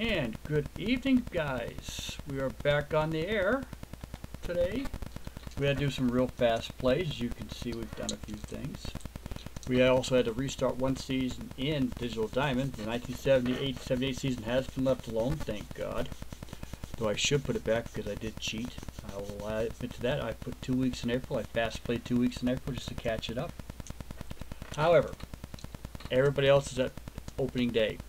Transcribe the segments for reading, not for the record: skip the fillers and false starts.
And good evening, guys. We are back on the air today. We had to do some real fast plays. As you can see, we've done a few things. We also had to restart one season in Digital Diamond. The 1978-78 season has been left alone, thank God. Though I should put it back because I did cheat. I will admit to that. I put 2 weeks in April. I fast played 2 weeks in April just to catch it up. However, everybody else is at opening day.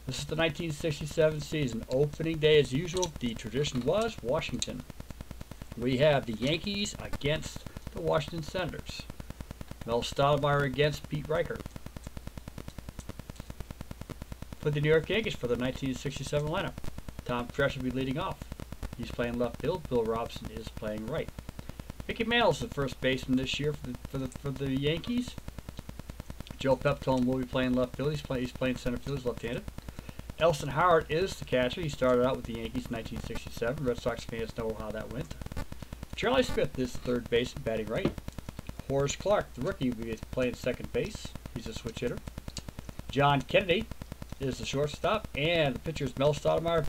This is the 1967 season. Opening day, as usual, the tradition was Washington. We have the Yankees against the Washington Senators. Mel Stottlemyre against Pete Reichert. For the New York Yankees for the 1967 lineup, Tom Tresh will be leading off. He's playing left field. Bill Robson is playing right. Mickey Mantle is the first baseman this year for the Yankees. Joe Peptone will be playing left field. He's playing center field. He's left-handed. Elston Howard is the catcher. He started out with the Yankees in 1967. Red Sox fans know how that went. Charlie Smith is the third baseman, batting right. Horace Clark, the rookie, will be playing second base. He's a switch hitter. John Kennedy is the shortstop. And the pitcher is Mel Stottlemyre.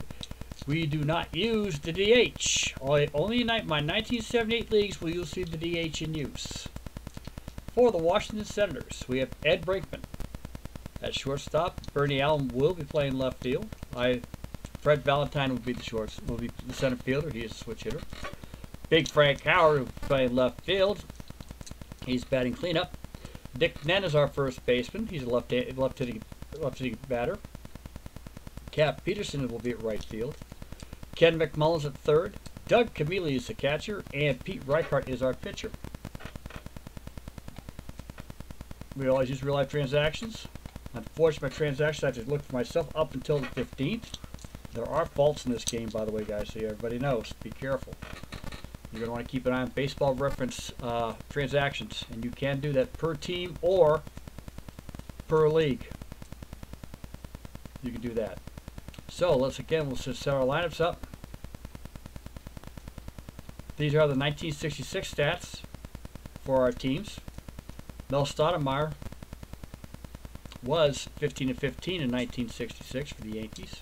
We do not use the DH. Only in my 1978 leagues will you see the DH in use. For the Washington Senators, we have Ed Brinkman at shortstop. Bernie Allen will be playing left field. Fred Valentine will be the center fielder. He is a switch hitter. Big Frank Howard will be playing left field. He's batting cleanup. Dick Nen is our first baseman. He's a left-hitting batter. Cap Peterson will be at right field. Ken McMullen's at third. Doug Camilli is the catcher, and Pete Reichert is our pitcher. We always use real-life transactions. Unfortunately, my transactions I have to look for myself up until the 15th. There are faults in this game, by the way, guys, so everybody knows. Be careful. You're going to want to keep an eye on baseball reference transactions, and you can do that per team or per league. You can do that. So we'll set our lineups up. These are the 1966 stats for our teams. Mel Stottlemyre was 15-15 in 1966 for the Yankees.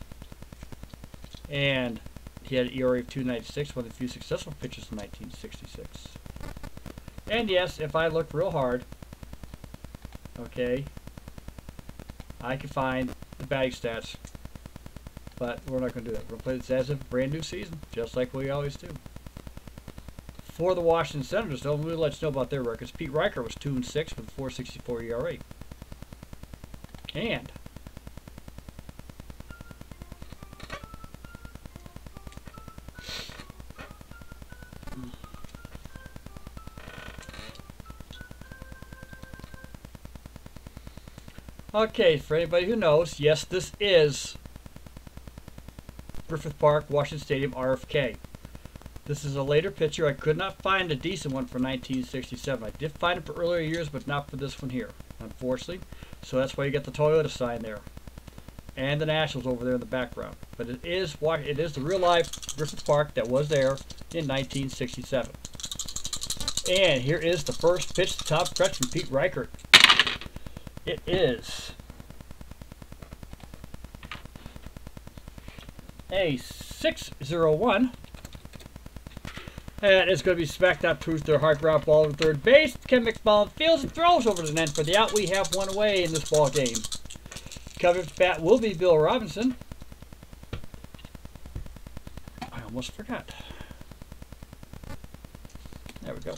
And he had an ERA of 2.96, one of the few successful pitchers in 1966. And yes, if I look real hard, okay, I can find the batting stats. But we're not going to do that. We're going to play this as a brand new season, just like we always do. For the Washington Senators, though, we'll let you know about their records. Pete Reichert was 2-6 with a 4.64 ERA. And okay, for anybody who knows, yes, this is Griffith Park, Washington Stadium, RFK. This is a later picture. I could not find a decent one for 1967. I did find it for earlier years, but not for this one here, unfortunately. So that's why you get the Toyota sign there. And the Nationals over there in the background. But it is the real-life Griffith Park that was there in 1967. And here is the first pitch to top stretch from Pete Reichert. It is a 6-0-1. And it's going to be smacked out to their hard ground ball to third base. Ken McMullen fields and throws over to the net for the out. We have one away in this ball game. Coming up to bat will be Bill Robinson. I almost forgot. There we go.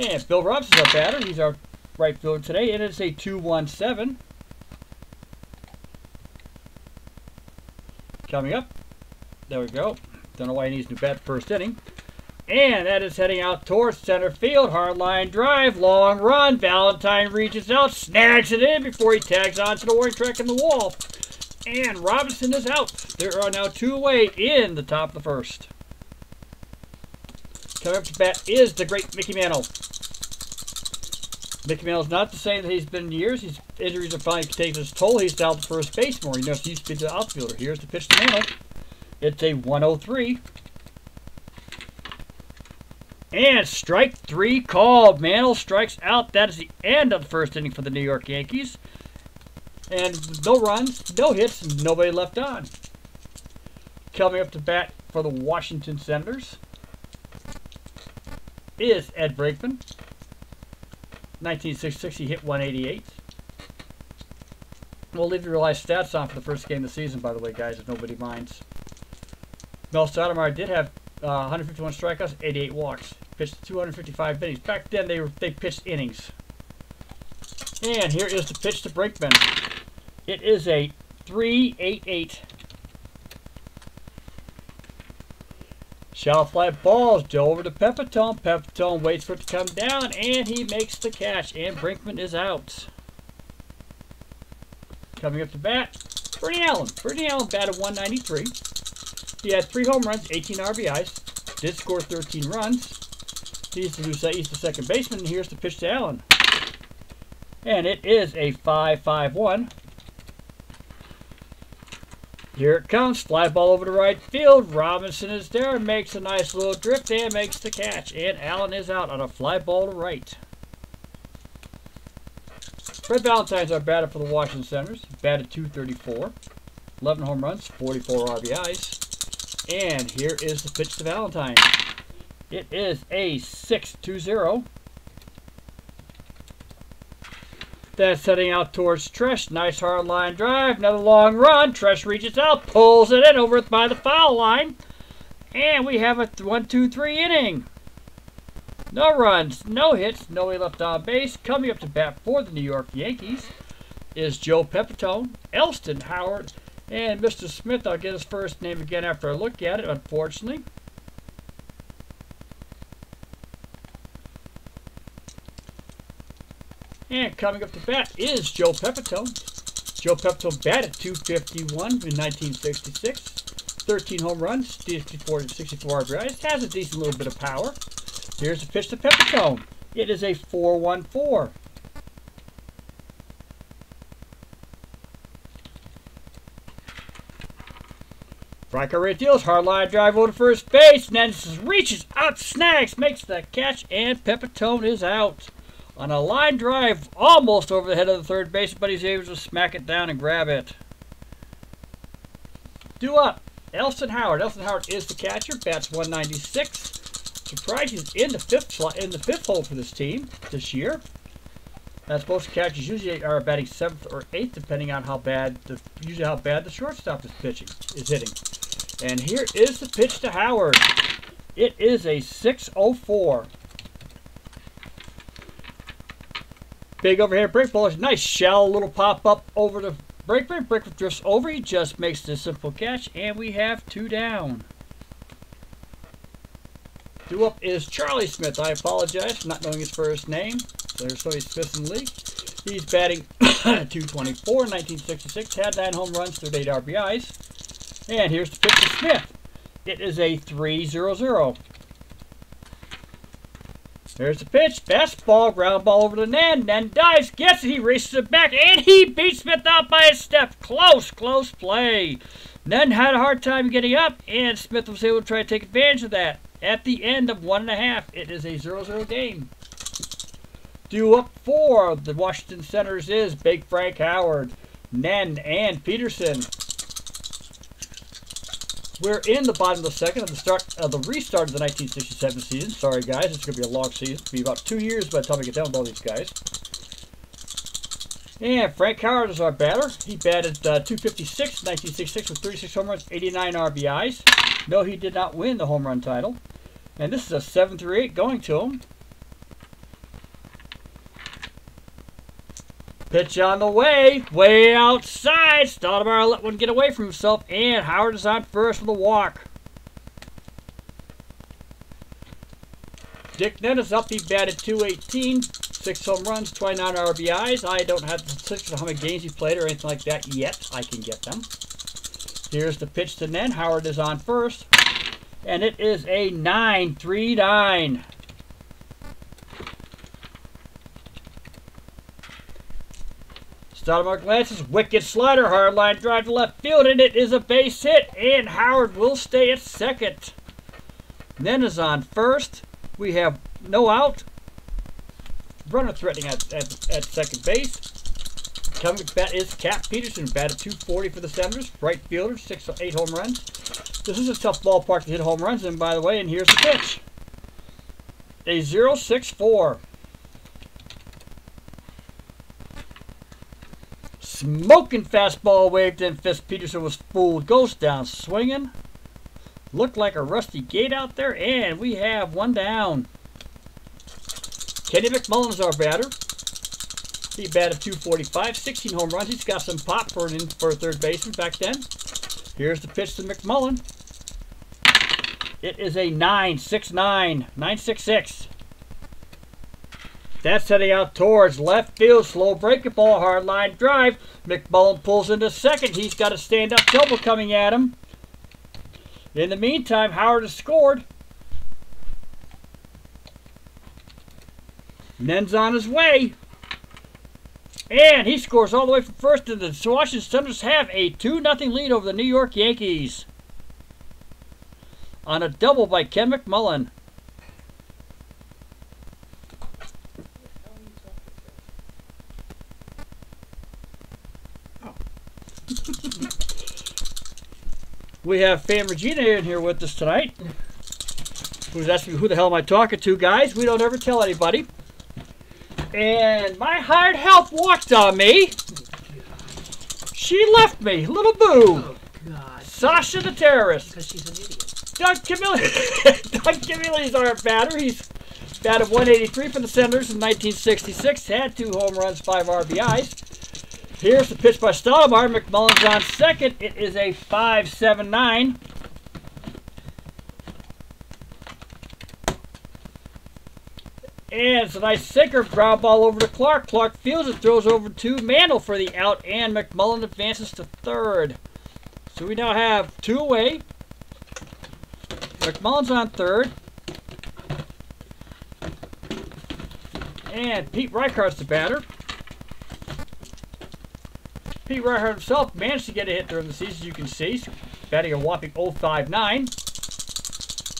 And Bill Robinson's our batter. He's our right fielder today. And it's a 2-1-7. Coming up. There we go. Don't know why he needs to bat first inning. And that is heading out towards center field. Hard line drive. Long run. Valentine reaches out. Snags it in before he tags onto the warning track in the wall. And Robinson is out. There are now two away in the top of the first. Coming up to bat is the great Mickey Mantle. Mickey Mantle is not the same that he's been in years. His injuries are finally taking his toll. He's down to first base more. He used to be the outfielder. Here's the pitch to Mantle. It's a 1-0-3. And strike three called. Mantle strikes out. That is the end of the first inning for the New York Yankees. And no runs, no hits, nobody left on. Coming up to bat for the Washington Senators is Ed Brinkman. 1966, he hit 188. We'll leave the realized stats on for the first game of the season, by the way, guys, if nobody minds. Mel Stoudemire did have 151 strikeouts, 88 walks. Pitched 255 innings. Back then, they pitched innings. And here is the pitch to Brinkman. It is a 3-8-8. Shallow fly balls, Joe over to Pepitone. Pepitone waits for it to come down, and he makes the catch, and Brinkman is out. Coming up to bat, Bernie Allen. Bernie Allen batted 193. He had 3 home runs, 18 RBIs, did score 13 runs. He's the second baseman, and here's the pitch to Allen. And it is a 5-5-1. Here it comes. Fly ball over to right field. Robinson is there. Makes a nice little drift and makes the catch. And Allen is out on a fly ball to right. Fred Valentine's our batter for the Washington Senators. Batted 234. 11 home runs, 44 RBIs. And here is the pitch to Valentine. It is a 6-2-0. That's heading out towards Tresh. Nice hard line drive. Another long run. Tresh reaches out, pulls it in over by the foul line. And we have a 1-2-3 inning. No runs, no hits, nobody left on base. Coming up to bat for the New York Yankees is Joe Pepitone, Elston Howard, and Mr. Smith. I'll get his first name again after I look at it, unfortunately. And coming up to bat is Joe Pepitone. Joe Pepitone batted 251 in 1966. 13 home runs, 64 RBIs. Has a decent little bit of power. Here's the pitch to Pepitone. It is a 4-1-4. Franco right deals, hard line drive over to first base, and then reaches out, snags, makes the catch, and Pepitone is out. On a line drive almost over the head of the third base, but he's able to smack it down and grab it. Due up, Elston Howard. Elston Howard is the catcher, bats 196. Surprised he's in the fifth hole for this team this year. As most catchers usually are batting 7th or 8th, depending on how bad the shortstop is hitting. And here is the pitch to Howard. It is a 6-0-4. Big overhead break ball. Nice shallow little pop up over to Brinkman. Brinkman drifts over. He just makes the simple catch, and we have 2 down. Due up is Charlie Smith. I apologize for not knowing his first name. There's so many Smiths in the league. He's batting 224 in 1966. Had 9 home runs, 38 RBIs. And here's the pitch to Smith. It is a 3-0-0. There's the pitch. Fastball, ground ball over to Nen. Nen dives, gets it. He races it back, and he beats Smith out by a step. Close play. Nen had a hard time getting up, and Smith was able to try to take advantage of that. At the end of 1.5, it is a 0-0 game. Due up for the Washington Senators is Big Frank Howard, Nen, and Peterson. We're in the bottom of the second of the restart of the 1967 season. Sorry, guys, it's going to be a long season. It'll be about 2 years by the time we get done with all these guys. And Frank Howard is our batter. He batted 256 in 1966 with 36 home runs, 89 RBIs. No, he did not win the home run title. And this is a 7-8 going to him. Pitch on the way outside. Stoudemire let one get away from himself, and Howard is on first with a walk. Dick Nett is up. He batted 218, 6 home runs, 29 RBIs. I don't have the statistics of how many games he played or anything like that yet. I can get them. Here's the pitch to Nett. Howard is on first, and it is a 9-3-9. Stoudemire glances, wicked slider, hard line drive to left field, and it is a base hit, and Howard will stay at second. Nen is on first. We have no out. Runner threatening at second base. coming to bat is Cap Peterson, batted .240 for the Senators. Right fielder, 8 home runs. This is a tough ballpark to hit home runs in, by the way, and here's the pitch. A 0.64. Smoking fastball waved in. Peterson was fooled. Goes down swinging. Looked like a rusty gate out there, and we have one down. Kenny McMullen's our batter. He batted .245, 16 home runs. He's got some pop for a third baseman back then. Here's the pitch to McMullen. It is a 9.66. That's heading out towards left field. Slow breaking ball, hard line drive. McMullen pulls into second. He's got a stand-up double coming at him. In the meantime, Howard has scored. Nen's on his way. And he scores all the way from first, and the Washington Senators have a 2-0 lead over the New York Yankees. On a double by Ken McMullen. We have Fan Regina in here with us tonight, who's asking me, who the hell am I talking to, guys? We don't ever tell anybody. And my hired help walked on me. She left me. Little boo. Oh, God. Sasha the terrorist. Because she's an idiot. Doug Camilli's our batter. He's batted .183 for the Senators in 1966. Had 2 home runs, 5 RBIs. Here's the pitch by Stottlemyre. McMullen's on second. It is a 5.79. And it's a nice sinker. Ground ball over to Clark. Clark fields it, throws over to Mantle for the out, and McMullen advances to third. So we now have 2 away. McMullen's on third. And Pete Reichardt's the batter. Pete Reichhardt himself managed to get a hit during the season, you can see. He's batting a whopping .059.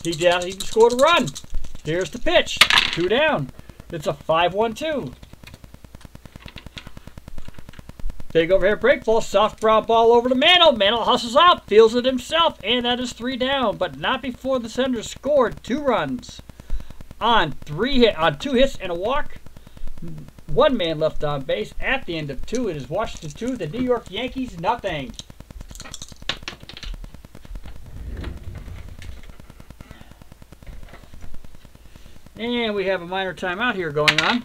He even scored a run. Here's the pitch. 2 down. It's a 5-1-2. Big overhead break ball. Soft ground ball over to Mantle. Mantle hustles out. Fields it himself. And that is 3 down. But not before the Senators scored 2 runs. On 2 hits and a walk. 1 man left on base. At the end of 2, it is Washington 2, the New York Yankees nothing. And we have a minor timeout here going on.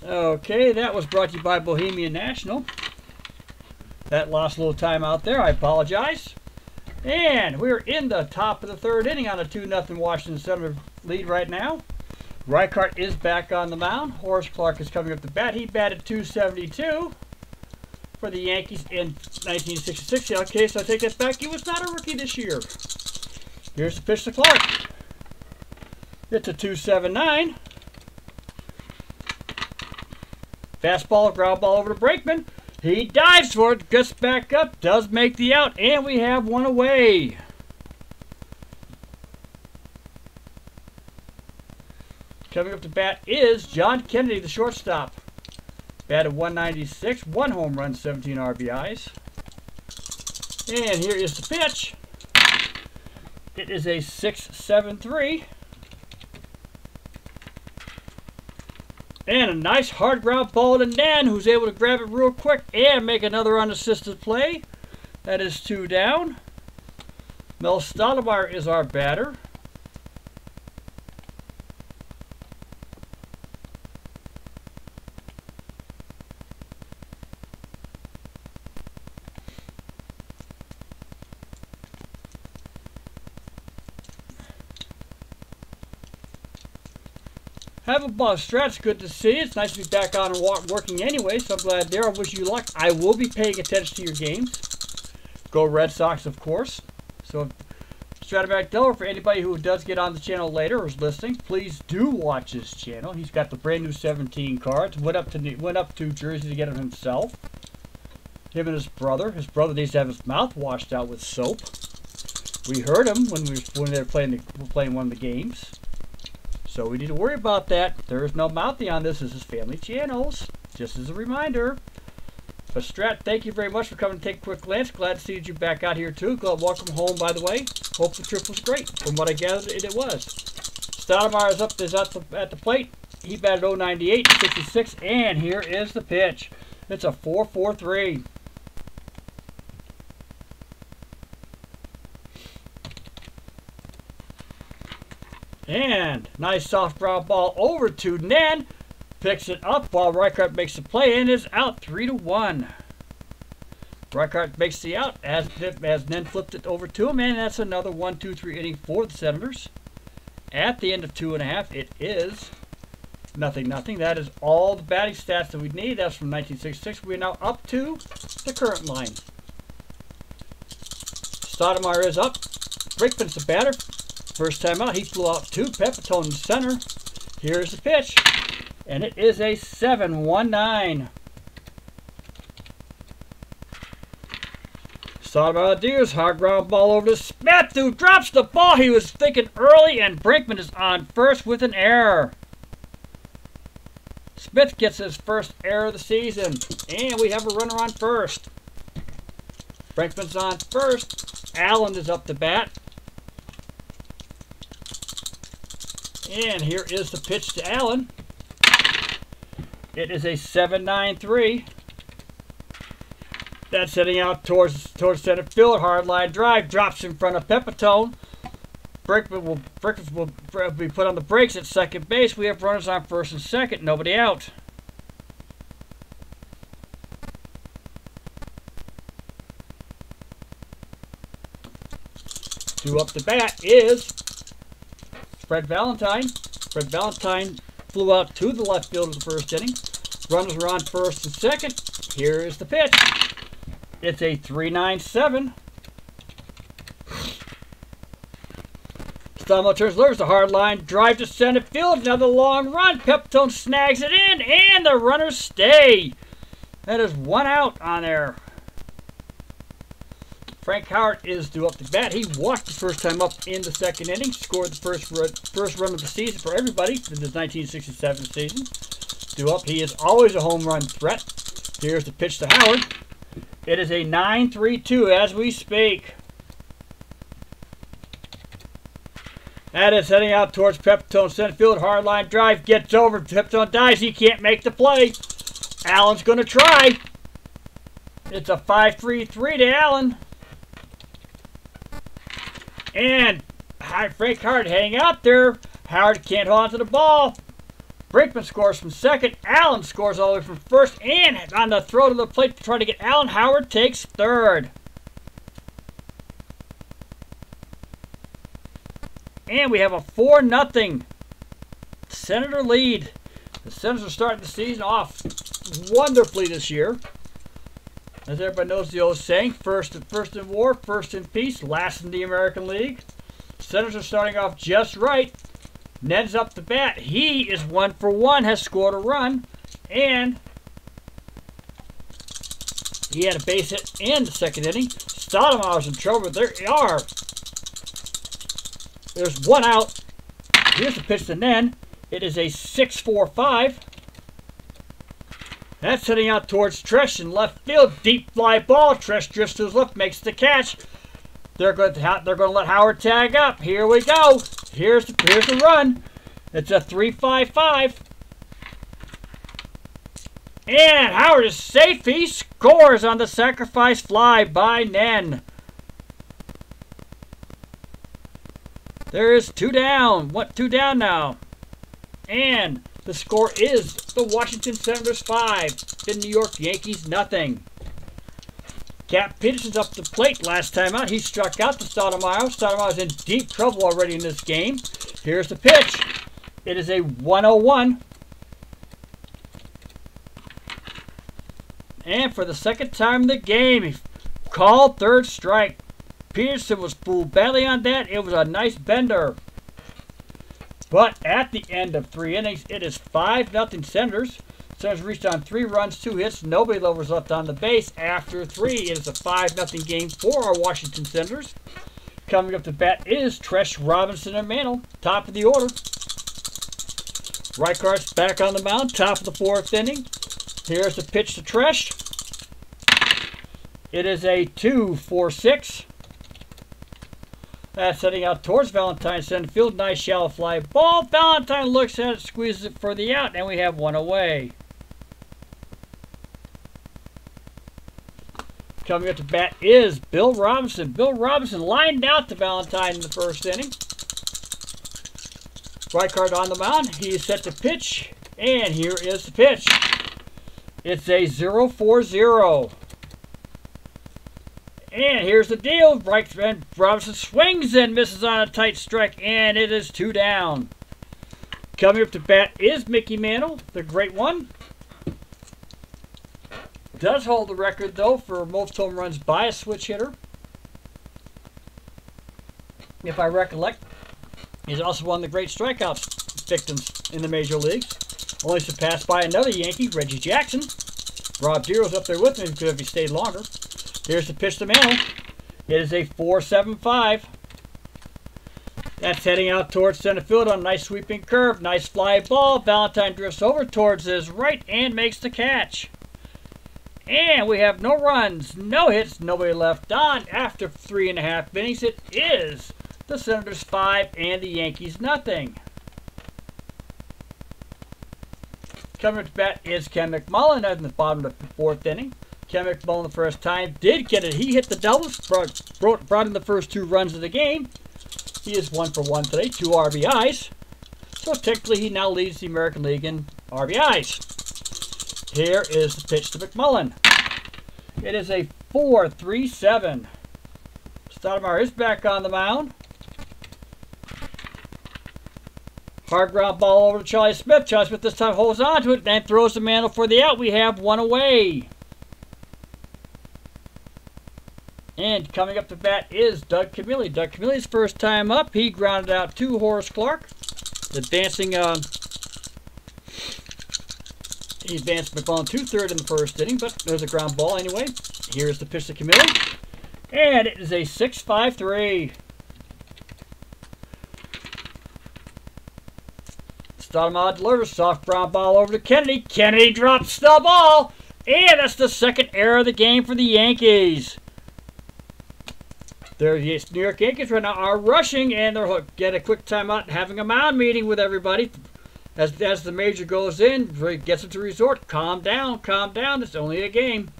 Okay, that was brought to you by Bohemian National. That lost a little time out there. I apologize. And we're in the top of the 3rd inning on a 2-0 Washington Senators lead right now. Reichhardt is back on the mound. Horace Clarke is coming up to bat. He batted .272 for the Yankees in 1966. Okay, so I take that back. He was not a rookie this year. Here's the pitch to Clarke. It's a 2.79. Fastball, ground ball over to Brakeman. He dives for it, gets back up, does make the out, and we have 1 away. Coming up to bat is John Kennedy, the shortstop. Batted .196, 1 home run, 17 RBIs. And here is the pitch. It is a 6.73. And a nice hard ground ball to Nan, who's able to grab it real quick and make another unassisted play. That is 2 down. Mel Stottlemyre is our batter. Have a ball, Strat's good to see you. It's nice to be back on and working anyway, so I'm glad there. I wish you luck. I will be paying attention to your games. Go Red Sox, of course. So, Stratomatic Delaware, for anybody who does get on the channel later or is listening, please do watch his channel. He's got the brand new 17 cards. Went up to Jersey to get them himself. Him and his brother. His brother needs to have his mouth washed out with soap. We heard him when they were playing one of the games. So we need to worry about that. There is no mouthy on this. This is family channels. Just as a reminder. But Strat, thank you very much for coming to take a quick glance. Glad to see you back out here too. Welcome home, by the way. Hope the trip was great. From what I gathered, it was. Stoudemire is at the plate. He batted 098, 66, and here is the pitch. It's a 4-4-3. And nice soft ground ball over to Nen. Picks it up while Reichert makes the play and is out 3-1. Reichert makes the out as Nen flipped it over to him, and that's another 1-2-3 inning for the Senators. At the end of 2.5, it is 0-0. That is all the batting stats that we need. That's from 1966. We're now up to the current line. Stoudemire is up. Brinkman's the batter. First time out, he flew out 2. Pepitone in center. Here's the pitch. And it is a 7-1-9. Stoudemire deers. Hard ground ball over to Smith, who drops the ball. He was thinking early, and Brinkman is on first with an error. Smith gets his first error of the season. And we have a runner on first. Brinkman's on first. Allen is up to bat. And here is the pitch to Allen. It is a 7-9-3. That's heading out towards center field. Hard line drive. Drops in front of Pepitone. Brinkman will be put on the brakes at second base. We have runners on first and second. Nobody out. Due up the bat is Fred Valentine. Fred Valentine flew out to the left field of the first inning. Runners are on first and second. Here is the pitch. It's a 3-9-7. Stoudemire turns left. The hard line drive to center field. Another long run. Pepitone snags it in, and the runners stay. That is one out on there. Frank Howard is due up to bat. He walked the first time up in the second inning. Scored the first run of the season for everybody in the 1967 season. Due up, he is always a home run threat. Here's the pitch to Howard. It is a 9-3-2 as we speak. That is heading out towards Pepitone center field. Hard line drive. Gets over. Pepitone dives. He can't make the play. Allen's going to try. It's a 5-3-3 to Allen. And Frank Howard heading out there. Howard can't hold on to the ball. Brinkman scores from second. Allen scores all the way from first. And on the throw to the plate to try to get Allen, Howard takes third. And we have a 4-0 Senator lead. The Senators are starting the season off wonderfully this year. As everybody knows the old saying, first in war, first in peace, last in the American League. Senators are starting off just right. Ned's up the bat. He is 1 for 1, has scored a run, and he had a base hit in the second inning. Stoudemire's in trouble. There they are. There's one out. Here's the pitch to Nen. It is a 6-4-5. That's heading out towards Tresh in left field. Deep fly ball. Tresh drifts to his left, makes the catch. They're going to let Howard tag up. Here we go. Here's the run. It's a 3-5-5. And Howard is safe. He scores on the sacrifice fly by Nen. There is 2 down. Two down now. And the score is the Washington Senators 5. The New York Yankees nothing. Cap Peterson's up the plate last time out. He struck out to Stoudemire. Stoudemire's in deep trouble already in this game. Here's the pitch. It is a 101. And for the second time in the game, he called third strike. Peterson was fooled badly on that. It was a nice bender. But at the end of 3 innings, it is 5-0 Senators. Senators reached on 3 runs, 2 hits. Nobody was left on the base after 3. It is a 5-0 game for our Washington Senators. Coming up to bat is Tresh, Robinson, and Mantle. Top of the order. Reichardt's back on the mound. Top of the 4th inning. Here's the pitch to Tresh. It is a 2-4-6. That's heading out towards Valentine center field. Nice shallow fly ball. Valentine looks at it, squeezes it for the out, and we have 1 away. Coming up to bat is Bill Robinson. Bill Robinson lined out to Valentine in the 1st inning. Reichhardt on the mound. He is set to pitch, and here is the pitch. It's a 0-4-0. And here's the deal. Robinson swings and misses on a tight strike, and it is 2 down. Coming up to bat is Mickey Mantle, the great one. Does hold the record, though, for most home runs by a switch hitter. If I recollect, he's also one of the great strikeouts victims in the major leagues. Only surpassed by another Yankee, Reggie Jackson. Rob Deero's up there with him if he stayed longer. Here's the pitch to Mantle. It is a 4-7-5. That's heading out towards center field on a nice sweeping curve. Nice fly ball. Valentine drifts over towards his right and makes the catch. And we have no runs, no hits, nobody left on. After 3.5 innings, it is the Senators 5 and the Yankees nothing. Coming to bat is Ken McMullen in the bottom of the 4th inning. Ken McMullen the first time did get it. He hit the doubles, brought in the first 2 runs of the game. He is 1 for 1 today, 2 RBIs. So technically he now leads the American League in RBIs. Here is the pitch to McMullen. It is a 4-3-7. Stoudemire is back on the mound. Hard ground ball over to Charlie Smith. Charlie Smith this time holds on to it and throws the Mantle for the out. We have 1 away. And coming up to bat is Doug Camilli. Doug Camilli's first time up. He grounded out to Horace Clark. Advancing, he advanced McMullen to 3rd in the 1st inning, but there's a ground ball anyway. Here's the pitch to Camilli. And it is a 6-5-3. Stoudemire delivers soft ground ball over to Kennedy. Kennedy drops the ball. And that's the 2nd error of the game for the Yankees. The New York Yankees right now are rushing, and they're getting a quick timeout and having a mound meeting with everybody. As the major goes in, gets them to resort. Calm down, it's only a game.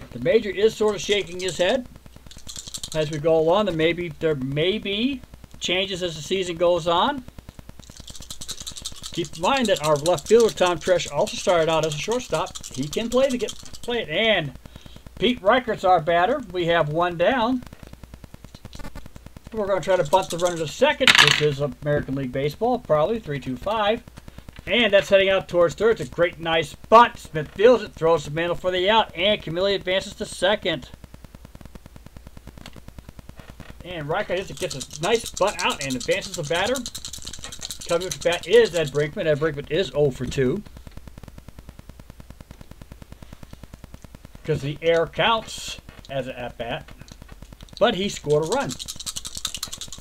The major is sort of shaking his head as we go along. There may be changes as the season goes on. Keep in mind that our left fielder, Tom Tresh, also started out as a shortstop. He can play it. And Pete Reichert's our batter. We have 1 down. We're going to try to bunt the runner to 2nd. This is American League Baseball, probably 3-2-5. And that's heading out towards 3rd. It's a great, nice bunt. Smith fields it, throws the Mantle for the out, and Camilli advances to 2nd. And Reichert gets a nice bunt out and advances the batter. Coming up to bat is Ed Brinkman. Ed Brinkman is 0 for 2. Because the error counts as an at-bat. But he scored a run.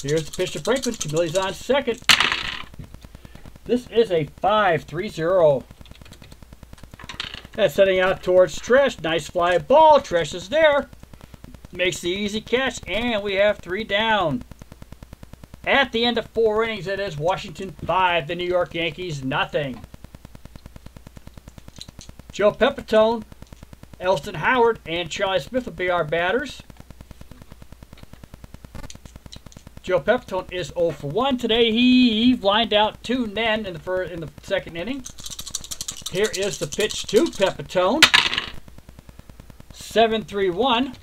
Here's the pitch to Brinkman. Camilli's on 2nd. This is a 5-3-0. That's heading out towards Tresh. Nice fly ball. Tresh is there. Makes the easy catch. And we have 3 down. At the end of 4 innings, it is Washington 5, the New York Yankees nothing. Joe Pepitone, Elston Howard, and Charlie Smith will be our batters. Joe Pepitone is 0 for 1 today. He lined out to Nen in the 2nd inning. Here is the pitch to Pepitone. 7-3-1.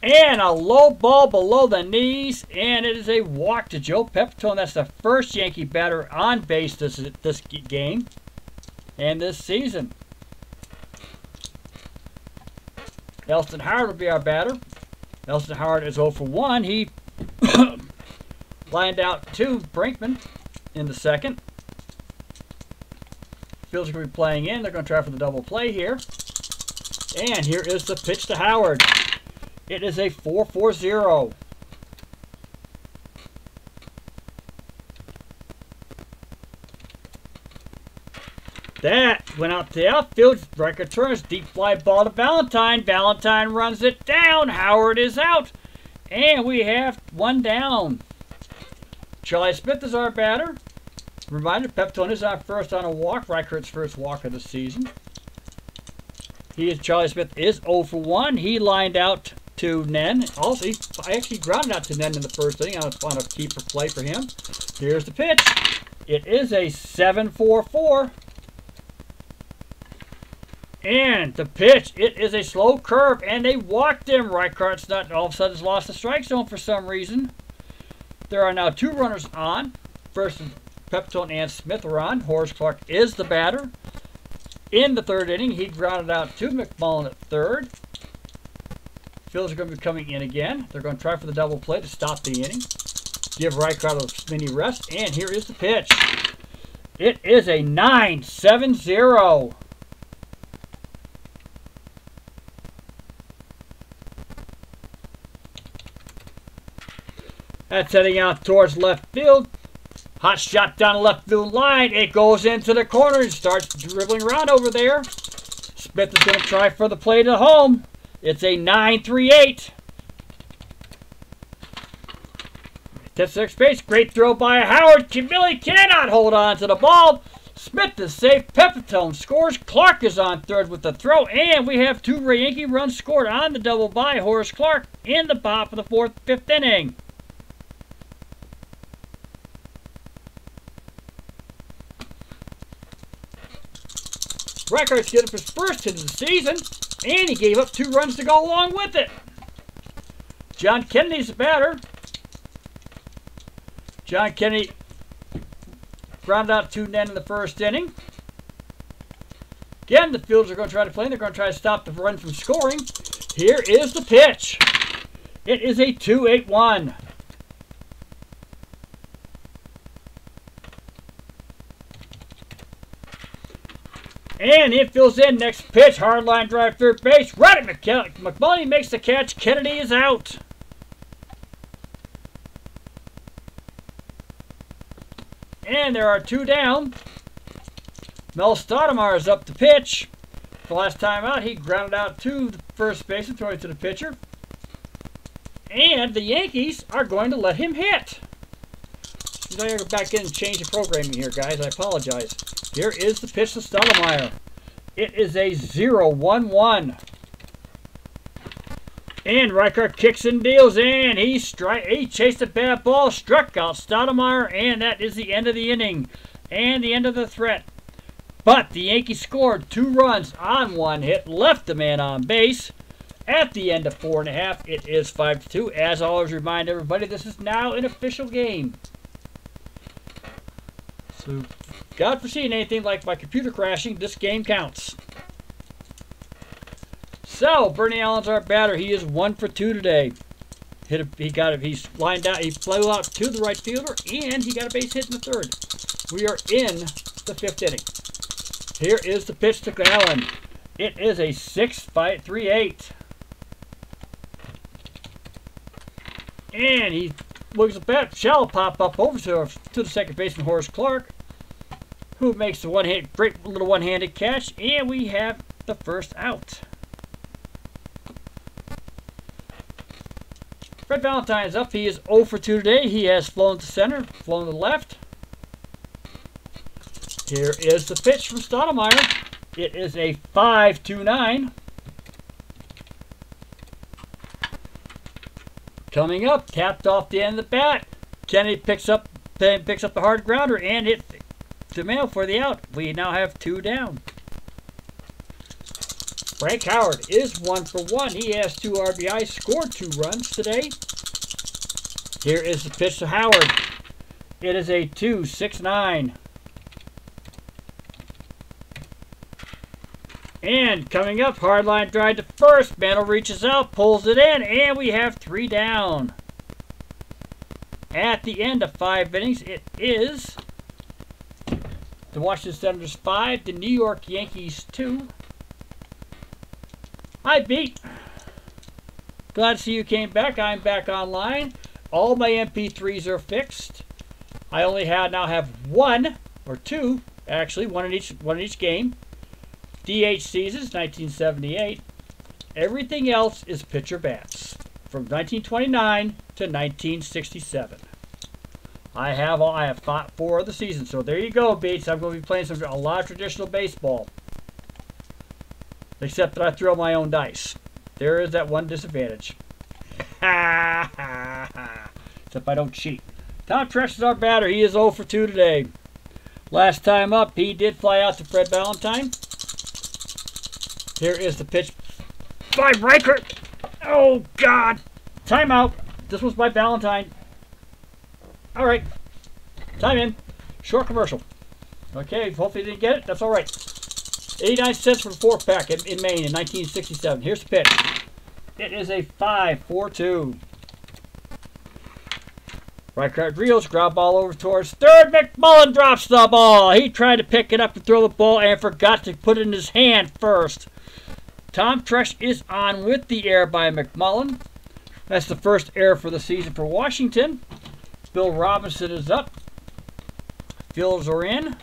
And a low ball below the knees, and it is a walk to Joe Pepitone. That's the first Yankee batter on base this game and this season. Elston Howard will be our batter. Elston Howard is 0 for 1. He lined out to Brinkman in the second. Fields are going to be playing in. They're going to try for the double play here. And here is the pitch to Howard. It is a 4-4-0. That went out to the outfield. Striker turns. Deep fly ball to Valentine. Valentine runs it down. Howard is out. And we have one down. Charlie Smith is our batter. Reminder, Pepitone is on first on a walk. Reichert's first walk of the season. Charlie Smith is 0 for 1. He lined out to Nen. Also, I actually grounded out to Nen in the first inning on a keeper play for him. Here's the pitch. It is a 7-4-4. And the pitch, it is a slow curve, and they walked him. Reichardt's not all of a sudden has lost the strike zone for some reason. There are now 2 runners on. First, Pepitone and Smith are on. Horace Clarke is the batter. In the third inning, he grounded out to McMullen at third. Fields are going to be coming in again. They're going to try for the double play to stop the inning. Give Reichert a mini rest, and here is the pitch. It is a 9-7-0. That's heading out towards left field. Hot shot down the left field line. It goes into the corner and starts dribbling around over there. Smith is going to try for the play to home. It's a 9-3-8. To sixth base. Great throw by Howard. Camilli cannot hold on to the ball. Smith is safe. Pepitone scores. Clarke is on third with the throw. And we have 2 Yankee runs scored on the double by Horace Clarke in the bottom of the 5th inning. Reichardt's getting up his first hit of the season, and he gave up 2 runs to go along with it. John Kennedy's the batter. John Kennedy grounded out to Nen in the first inning. Again, the fielders are going to try to play. They're going to try to stop the run from scoring. Here is the pitch. It is a 2-8-1. And it fills in. Next pitch. Hard line drive third base. Right at McMullen makes the catch. Kennedy is out. And there are 2 down. Mel Stoudemire is up to pitch. The last time out, he grounded out to the first base and throw it to the pitcher. And the Yankees are going to let him hit. I'm going to go back in and change the programming here, guys. I apologize. Here is the pitch to Stoudemire. It is a 0-1-1. And Reichert kicks and deals, and he chased a bad ball, struck out Stoudemire, and that is the end of the inning and the end of the threat. But the Yankees scored 2 runs on 1 hit, left the man on base. At the end of 4 1/2, it is 5-2. As I always remind everybody, this is now an official game. So, God foreseen anything like my computer crashing, this game counts. So, Bernie Allen's our batter. He is 1 for 2 today. He's lined out. He flew out to the right fielder, and he got a base hit in the third. We are in the 5th inning. Here is the pitch to Allen. It is a 6-3-8. And he looks at that. Shall pop up over to the second baseman, Horace Clarke, who makes the great little one-handed catch, and we have the first out. Fred Valentine is up. He is 0 for 2 today. He has flown to center, flown to the left. Here is the pitch from Stoudemire. It is a 5-2-9. Coming up, tapped off the end of the bat. Kennedy picks up the hard grounder and hit to mail for the out. We now have 2 down. Frank Howard is 1 for 1. He has 2 RBIs, scored 2 runs today. Here is the pitch to Howard. It is a 2-6-9. And coming up, hard line drive to first. Mantle reaches out, pulls it in, and we have 3 down. At the end of 5 innings, it is the Washington Senators 5, the New York Yankees 2. Hi, Beat. Glad to see you came back. I'm back online. All my MP3s are fixed. I only now have 1 or 2, actually, one in each game. DH seasons, 1978. Everything else is pitcher bats from 1929 to 1967. I have 4 of the season, so there you go, Beats. I'm going to be playing a lot of traditional baseball, except that I throw my own dice. There is that one disadvantage. Ha ha ha! Except I don't cheat. Tom Tresh is our batter. He is 0 for 2 today. Last time up, he did fly out to Fred Valentine. Here is the pitch by Riker. Oh, God. Timeout. This was by Valentine. All right. Time in. Short commercial. Okay, hopefully you didn't get it. That's all right. 89 cents for the 4-pack in Maine in 1967. Here's the pitch. It is a 5-4-2. Riker reels, ground ball over towards third. McMullen drops the ball. He tried to pick it up and throw the ball and forgot to put it in his hand first. Tom Tresh is on with the error by McMullen. That's the first error for the season for Washington. Bill Robinson is up. Fields are in.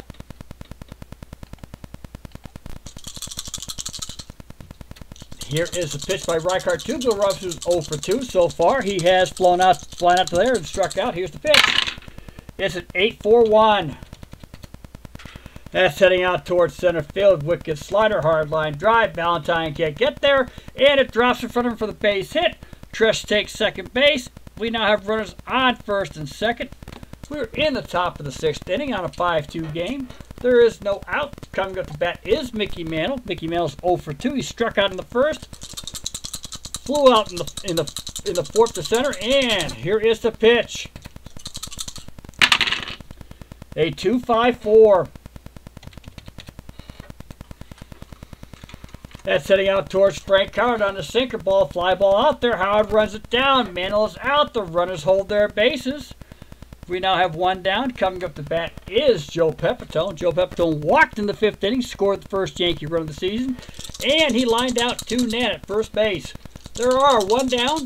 Here is the pitch by Reichart to Bill Robinson, who's 0 for 2 so far. He has flying out to there and struck out. Here's the pitch. It's an 8-4-1. That's heading out towards center field. Wicked slider, hard line drive. Valentine can't get there, and it drops in front of him for the base hit. Tresh takes second base. We now have runners on first and second. We're in the top of the 6th inning on a 5-2 game. There is no out. Coming up to bat is Mickey Mantle. Mickey Mantle's 0 for 2. He struck out in the first. Flew out in the fourth to center, and here is the pitch. A 2-5-4. That's heading out towards Frank Howard on the sinker ball. Fly ball out there. Howard runs it down. Mantle is out. The runners hold their bases. We now have 1 down. Coming up to bat is Joe Pepitone. Joe Pepitone walked in the 5th inning, scored the first Yankee run of the season, and he lined out to Nan at first base. There are 1 down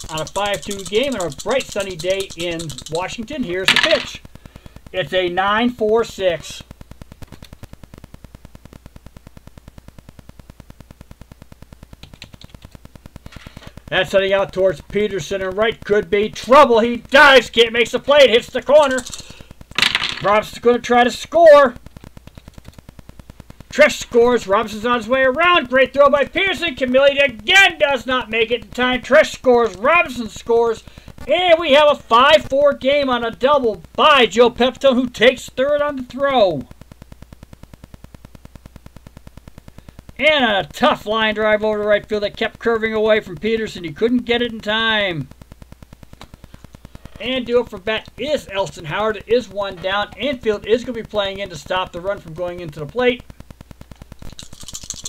on a 5-2 game and a bright sunny day in Washington. Here's the pitch. It's a 9-4-6. That's heading out towards Peterson and right. Could be trouble. He dives. Can't make the play. Hits the corner. Robinson's going to try to score. Tresh scores. Robinson's on his way around. Great throw by Peterson. Camilli again does not make it in time. Tresh scores. Robinson scores. And we have a 5-4 game on a double by Joe Pepitone, who takes third on the throw. And a tough line drive over to right field that kept curving away from Peterson. He couldn't get it in time. And due up for bat is Elston Howard. It is 1 down. Infield is going to be playing in to stop the run from going into the plate.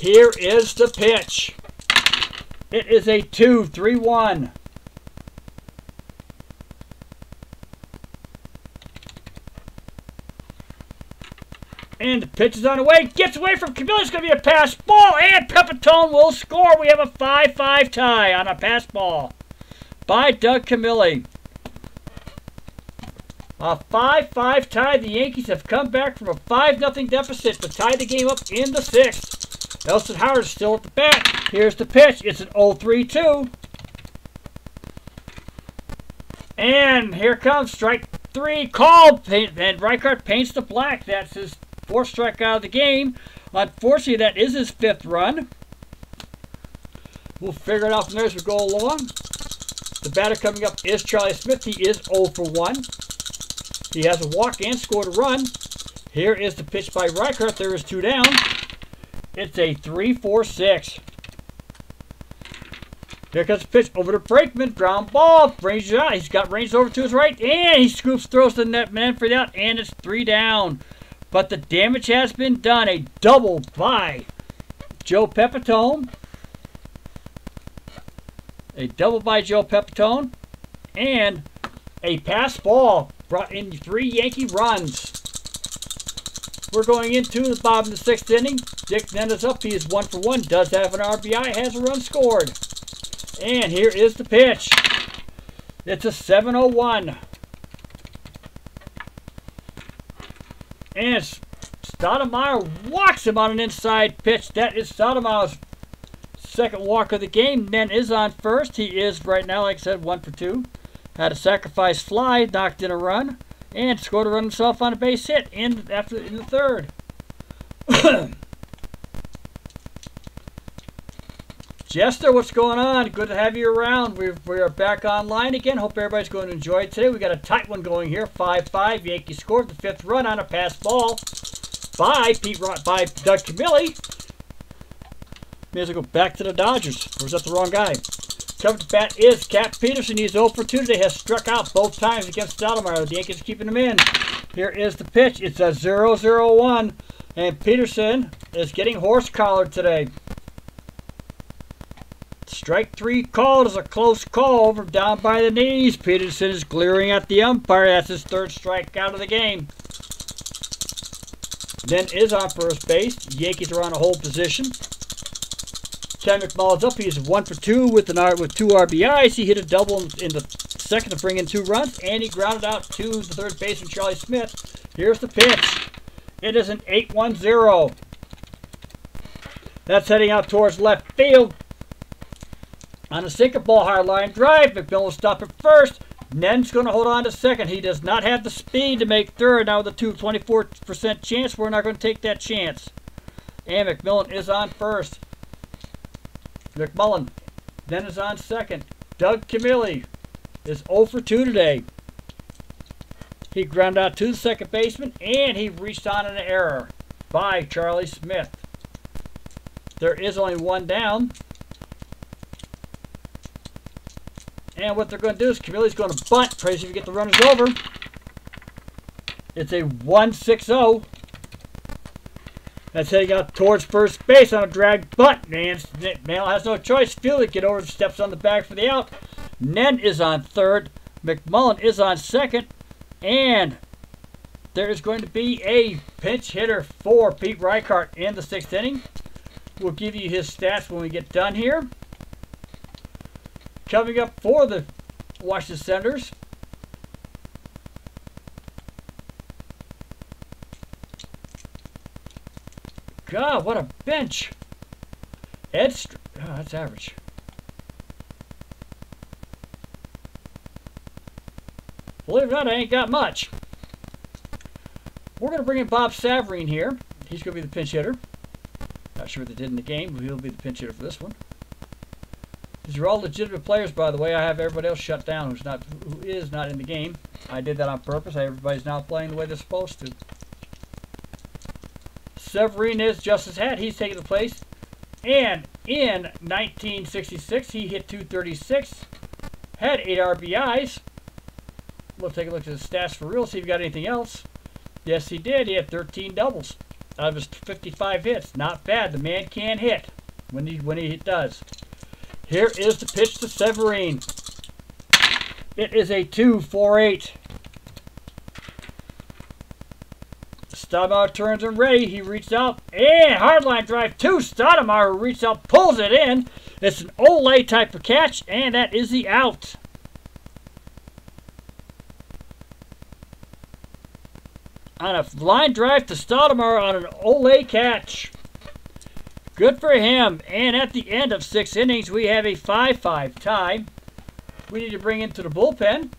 Here is the pitch. It is a 2-3-1. And the pitch is on the way. Gets away from Camilli. It's going to be a pass ball. And Pepitone will score. We have a 5-5 tie on a pass ball by Doug Camilli. A 5-5 tie. The Yankees have come back from a 5-0 deficit to tie the game up in the 6th. Elston Howard is still at the bat. Here's the pitch. It's an 0-3-2. And here comes strike 3 called. And Reichart paints the black. That's his 4th strikeout of the game. Unfortunately, that is his 5th run. We'll figure it out from there as we go along. The batter coming up is Charlie Smith. He is 0 for 1. He has a walk and scored a run. Here is the pitch by Reichart. There is 2 down. It's a 3-4-6. Here comes the pitch over to Brakeman. Ground ball. Ranges out. He's got range over to his right. And he scoops, throws the net man for the out. And it's 3 down. But the damage has been done. A double by Joe Pepitone. A double by Joe Pepitone. And a pass ball brought in 3 Yankee runs. We're going into the bottom of the 6th inning. Dick Nenn is up. He is 1 for 1. Does have an RBI. Has a run scored. And here is the pitch. It's a 7-0-1. And Stoudemire walks him on an inside pitch. That is Stoudemire's second walk of the game. Nenn is on first. He is right now, like I said, 1 for 2. Had a sacrifice fly, knocked in a run, and scored a run himself on a base hit in the 3rd. Jester, what's going on? Good to have you around. We are back online again. Hope everybody's going to enjoy it today. We got a tight one going here. 5-5. Yankees scored the 5th run on a pass ball by Doug Camilli. May as well go back to the Dodgers. Or was that the wrong guy? Coming to bat is Cap Peterson. He's 0 for 2 today. Has struck out both times against Stoudemire. The Yankees are keeping him in. Here is the pitch. It's a 0-0-1. And Peterson is getting horse-collared today. Strike 3 called is a close call over down by the knees. Peterson is glaring at the umpire. That's his 3rd strikeout of the game. Then is on first base. The Yankees are on a hold position. Ken McMullen's up. He's 1 for 2 with 2 RBIs. He hit a double in the 2nd to bring in 2 runs, and he grounded out to the 3rd baseman, Charlie Smith. Here's the pitch. It is an 8-1-0. That's heading out towards left field. On a sinker ball, high line drive. McMillan will stop at first. Nenn's going to hold on to 2nd. He does not have the speed to make 3rd. Now with a 24% chance, we're not going to take that chance. And McMillan is on first. McMullen then is on 2nd. Doug Camilli is 0 for 2 today. He grounded out to the 2nd baseman, and he reached on an error by Charlie Smith. There is only 1 down. And what they're going to do is Camilli's going to bunt. Try to see if you get the runners over. It's a 1-6-0. That's heading out towards first base on a drag bunt. Mail has no choice. Field it. Get over. Steps on the bag for the out. Nenn is on 3rd. McMullen is on 2nd. And there is going to be a pinch hitter for Pete Reichart in the 6th inning. We'll give you his stats when we get done here. Coming up for the Washington Senators, God, what a bench. Oh, that's average. Believe it or not, I ain't got much. We're going to bring in Bob Savarine here. He's going to be the pinch hitter. Not sure what they did in the game, but he'll be the pinch hitter for this one. These are all legitimate players, by the way. I have everybody else shut down who is not in the game. I did that on purpose. Everybody's now playing the way they're supposed to. Severine is just as hat. He's taking the place. And in 1966, he hit .236. Had 8 RBIs. We'll take a look at his stats for real, see if he got anything else. Yes, he did. He had 13 doubles out of his 55 hits. Not bad. The man can hit when he does. Here is the pitch to Severine. It is a 2-4-8. Stoudemire turns and ready. He reached out and hardline drive to Stoudemire, who reached out, pulls it in. It's an Olay type of catch, and that is the out. On a line drive to Stoudemire on an Olay catch. Good for him. And at the end of 6 innings, we have a 5-5 tie. We need to bring into the bullpen.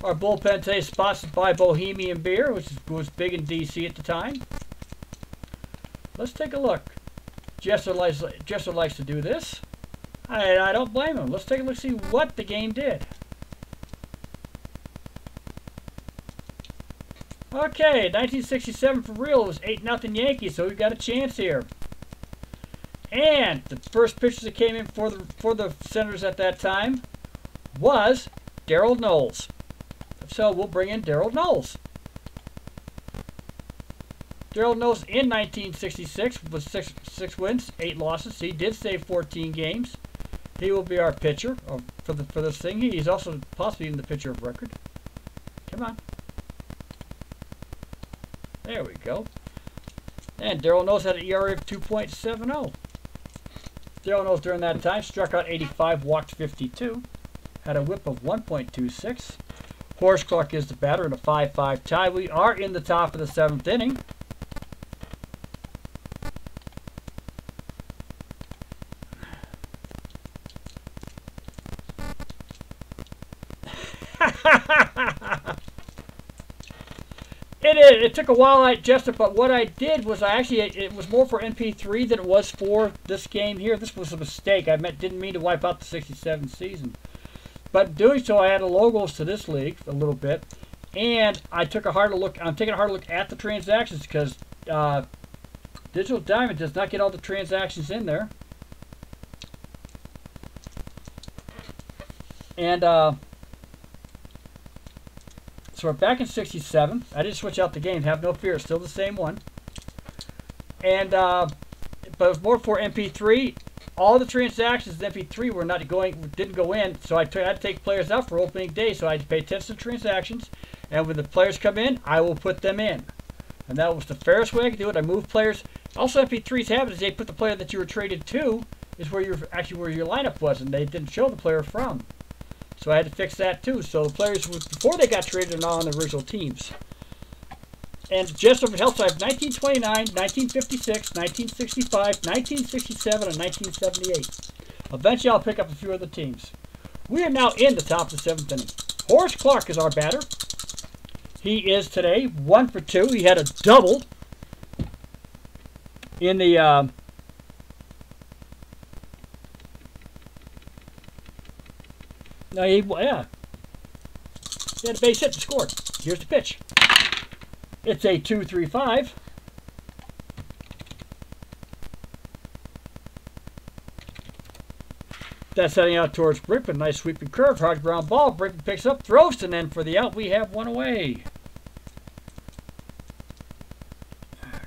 Our bullpen today is sponsored by Bohemian Beer, which was big in D.C. at the time. Let's take a look. Jesser likes to do this. I don't blame him. Let's take a look, see what the game did. Okay, 1967 for real. It was 8-0 Yankees, so we've got a chance here. And the first pitcher that came in for the Senators at that time was Daryl Knowles. So we'll bring in Daryl Knowles. Daryl Knowles in 1966 was six wins, 8 losses. He did save 14 games. He will be our pitcher for this thing. He's also possibly even the pitcher of record. Come on. There we go. And Daryl Knowles had an ERA of 2.70. Daryl Knowles during that time struck out 85, walked 52, had a whip of 1.26. Horace Clarke is the batter in a 5-5 tie. We are in the top of the 7th inning. It took a while I adjusted, but what I did was it was more for MP3 than it was for this game here. This was a mistake. I didn't mean to wipe out the 67 season. But doing so, I added logos to this league a little bit, and I'm taking a harder look at the transactions because Digital Diamond does not get all the transactions in there. And so we're back in 67. I didn't switch out the game. Have no fear. It's still the same one. And but it was more for MP3. All the transactions in MP3 didn't go in. So I had to take players out for opening day. So I had to pay attention to transactions. And when the players come in, I will put them in. And that was the fairest way I could do it. I moved players. Also, MP3's habit is they put the player that you were traded to is where your lineup was, and they didn't show the player from. So I had to fix that too. So the players, before they got traded, are now on the original teams. And just over health, so I have 1929, 1956, 1965, 1967, and 1978. Eventually, I'll pick up a few other teams. We are now in the top of the 7th inning. Horace Clarke is our batter. He is today 1 for 2. He had a double in the he had a base hit and scored. Here's the pitch. It's a 2-3-5. That's heading out towards Brinkman. Nice sweeping curve. Hard ground ball. Brinkman picks up, throws, and then for the out, we have one away.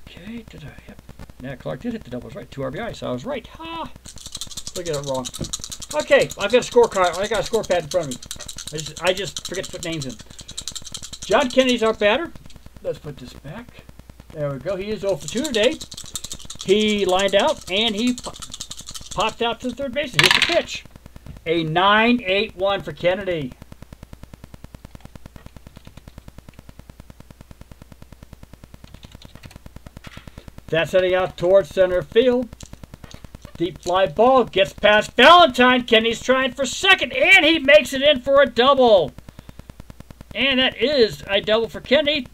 Okay. Did I hit? Yeah, Clarke did hit the doubles, right? 2 RBI, so I was right. Ha! Look at it wrong. Okay, I've got a scorecard. I got a score pad in front of me. I just forget to put names in. John Kennedy's our batter. Let's put this back. There we go. He is 0 for 2 today. He lined out and he popped out to the third base. Here's the pitch. A 9-8-1 for Kennedy. That's heading out towards center field. Deep fly ball gets past Valentine. Kennedy's trying for second, and he makes it in for a double. And that is a double for Kennedy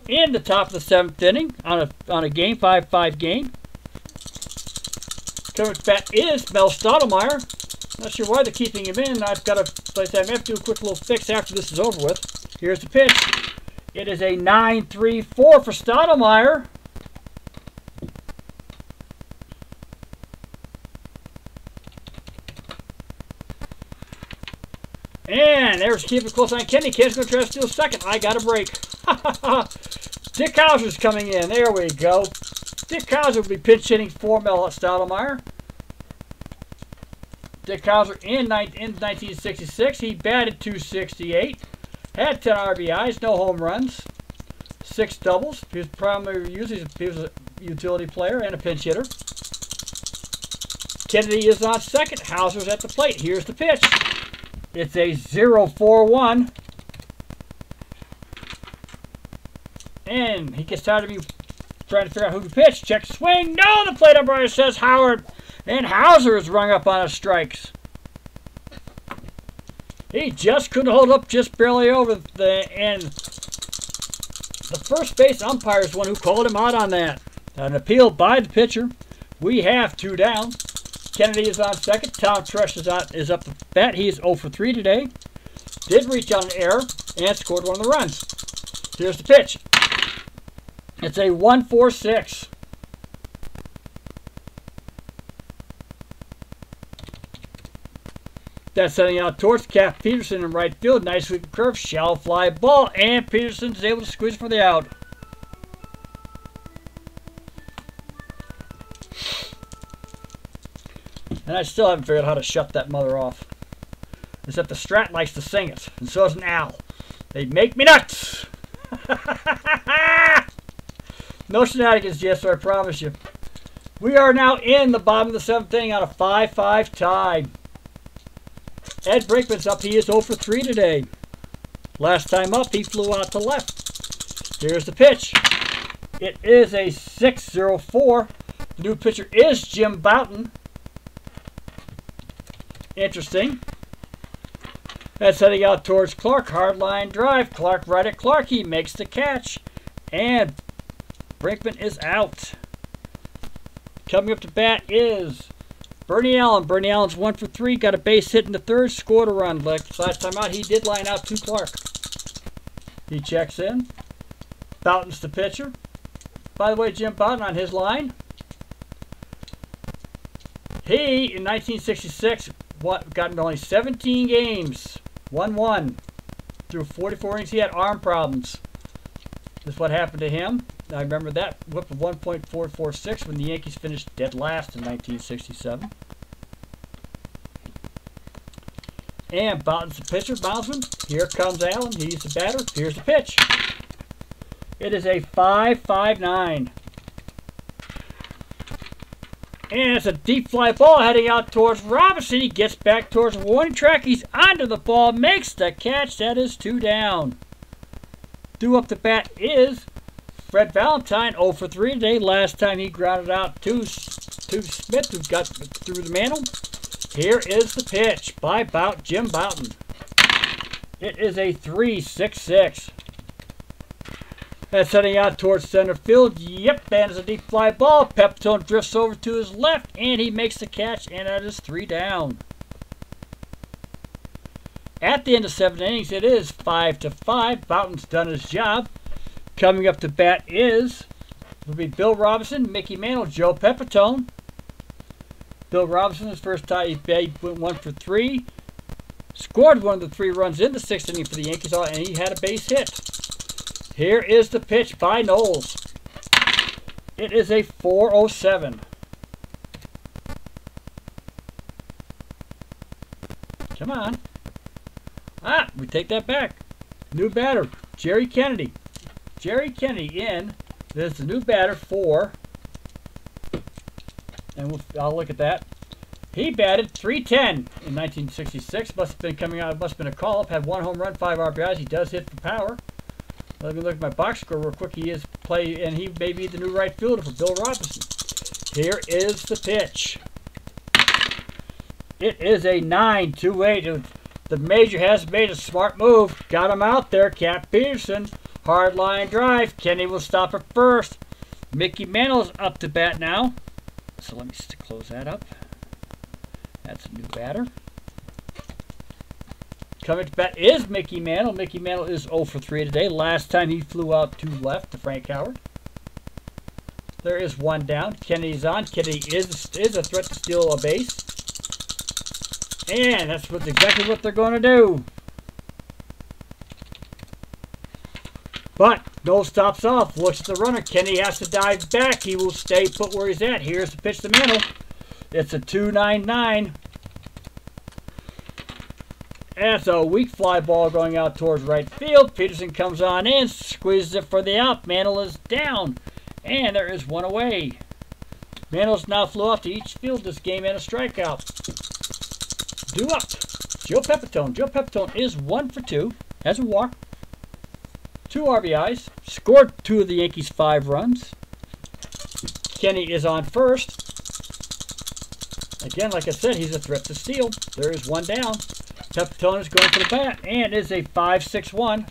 in the top of the 7th inning on a game 5-5 game. Coming back is Mel Stottlemyre. Not sure why they're keeping him in. I've got to, like I said, I have to do a quick little fix after this is over with. Here's the pitch. It is a 9-3-4 for Stottlemyre. And there's keeping close on Kenny. Kenny's going to try to steal second. I got a break. Dick Hauser's coming in. There we go. Dick Hauser will be pinch hitting for Mel Stottlemyre. Dick Hauser in 1966. He batted .268. Had 10 RBIs, no home runs, 6 doubles. He was primarily used. He was a utility player and a pinch hitter. Kennedy is on second. Hauser's at the plate. Here's the pitch. It's a 0-4-1. And he gets tired of me trying to figure out who to pitch. Check swing. No, the plate umpire says Howard. And Hauser is rung up on his strikes. He just couldn't hold up, just barely over and the first base umpire is the one who called him out on that. An appeal by the pitcher. We have 2 down. Kennedy is on second. Tom Tresh is up the bat. He's 0 for 3 today. Did reach on an error and scored one of the runs. Here's the pitch. It's a 1-4-6. That's sending out towards Cap Peterson in right field. Nice sweep curve, shallow fly ball, and Peterson's able to squeeze for the out. And I still haven't figured out how to shut that mother off. Except the Strat likes to sing it, and so does an owl. They make me nuts! No shenanigans, Jester, I promise you. We are now in the bottom of the 7th inning on a 5-5 tie. Ed Brinkman's up. He is 0 for 3 today. Last time up, he flew out to left. Here's the pitch. It is a 6-0-4. The new pitcher is Jim Bouton. Interesting. That's heading out towards Clark. Hard line drive. Clark right at Clark. He makes the catch. And Brinkman is out. Coming up to bat is Bernie Allen. Bernie Allen's 1 for 3. Got a base hit in the 3rd. Scored a run. Last time out, he did line out to Clark. He checks in. Bouton's the pitcher. By the way, Jim Bouton on his line. He, in 1966, got into only 17 games. 1-1. Through 44 innings, he had arm problems. This is what happened to him. I remember that whip of 1.446 when the Yankees finished dead last in 1967. And Bouton's the pitcher, Bouncing. Here comes Allen. He's the batter. Here's the pitch. It is a 5-5-9. And it's a deep fly ball heading out towards Robinson. He gets back towards the warning track. He's onto the ball. Makes the catch. That is 2 down. Due up the bat is Fred Valentine, 0 for 3 today. Last time he grounded out to Smith, who got through the mantle. Here is the pitch by Jim Bouton. It is a 3-6-6. That's heading out towards center field. Yep, that is a deep fly ball. Pepitone drifts over to his left, and he makes the catch, and that is 3 down. At the end of 7 innings, it is 5-5. Bouton's done his job. Coming up to bat will be Bill Robinson, Mickey Mantle, Joe Pepitone. Bill Robinson, his first time, he went 1 for 3. Scored one of the 3 runs in the 6th inning for the Yankees, and he had a base hit. Here is the pitch by Knowles. It is a 4-0-7. Come on. We take that back. New batter, Jerry Kennedy. Jerry Kennedy in. This is the new batter for, and I'll look at that. He batted .310 in 1966. Must have been coming out. Must have been a call-up. Had 1 home run, 5 RBIs. He does hit for power. Let me look at my box score real quick. He is and he may be the new right fielder for Bill Robinson. Here is the pitch. It is a 9-2-8. The major has made a smart move. Got him out there. Cap Peterson. Hard line drive. Kenny will stop at first. Mickey Mantle's up to bat now. So let me close that up. That's a new batter. Coming to bat is Mickey Mantle. Mickey Mantle is 0 for 3 today. Last time he flew out to left to Frank Howard. There is 1 down. Kennedy's on. Kennedy is a threat to steal a base. And that's exactly what they're going to do. But no stops off. Looks at the runner. Kennedy has to dive back. He will stay put where he's at. Here's the pitch to Mantle. It's a 2-9-9. That's a weak fly ball going out towards right field. Peterson comes on in, squeezes it for the out. Mantle is down, and there is 1 away. Mantle's now flew off to each field this game and a strikeout. Due up, Joe Pepitone. Joe Pepitone is 1 for 2, has a walk, 2 RBIs, scored 2 of the Yankees' 5 runs. Kenny is on first. Again, like I said, he's a threat to steal. There is 1 down. Pepitone is going for the bat, and is a 5-6-1.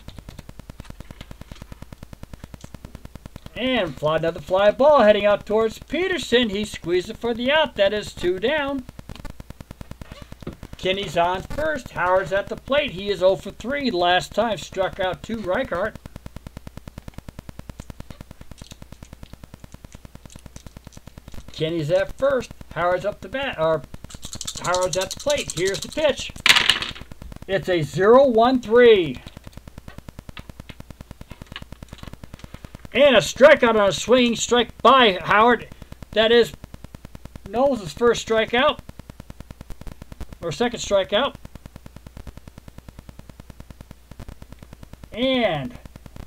And another fly ball heading out towards Peterson. He squeezed it for the out. That is 2 down. Kenny's on first. Howard's at the plate. He is 0 for 3. Last time struck out to Reichart. Kenny's at first. Howard's up the bat, or Howard's at the plate. Here's the pitch. It's a 0-1-3. And a strikeout on a swinging strike by Howard. That is Knowles' first strikeout. Or second strikeout. And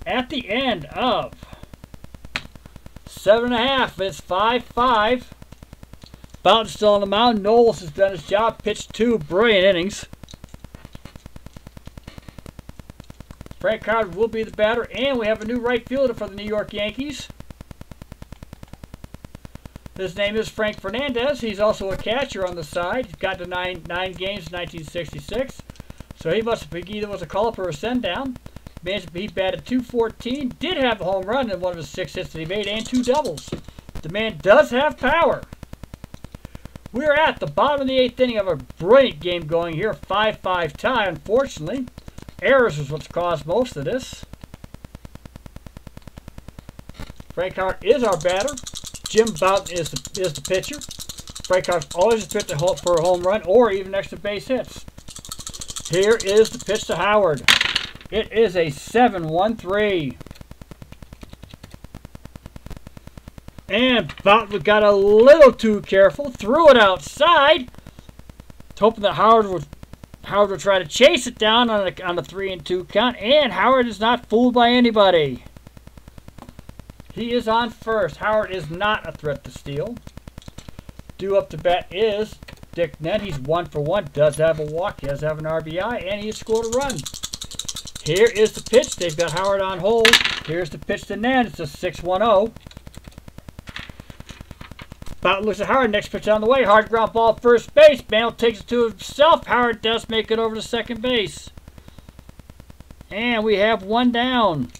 at the end of 7.5, it's 5-5. Boughton's still on the mound. Knowles has done his job. Pitched 2 brilliant innings. Frank Howard will be the batter, and we have a new right fielder for the New York Yankees. His name is Frank Fernandez. He's also a catcher on the side. He's got to nine games in 1966. So he must have either was a call-up or a send-down. He batted .214. Did have a home run in one of his 6 hits that he made and 2 doubles. The man does have power. We're at the bottom of the 8th inning of a brilliant game going here. 5-5 tie, unfortunately. Errors is what's caused most of this. Frank Howard is our batter. Jim Boughton is the pitcher. Frank Howard always has pitched for a home run or even extra base hits. Here is the pitch to Howard. It is a 7-1-3. And Boughton got a little too careful. Threw it outside. Hoping that Howard would try to chase it down on a 3-2 count. And Howard is not fooled by anybody. He is on first. Howard is not a threat to steal. Due up to bat is Dick Nett. He's 1 for 1. Does have a walk. He does have an RBI. And he has scored a run. Here is the pitch. They've got Howard on hold. Here's the pitch to Nett. It's a 6-1-0. Boughton looks at Howard. Next pitch on the way. Hard ground ball first base. Mantle takes it to himself. Howard does make it over to second base. And we have 1 down.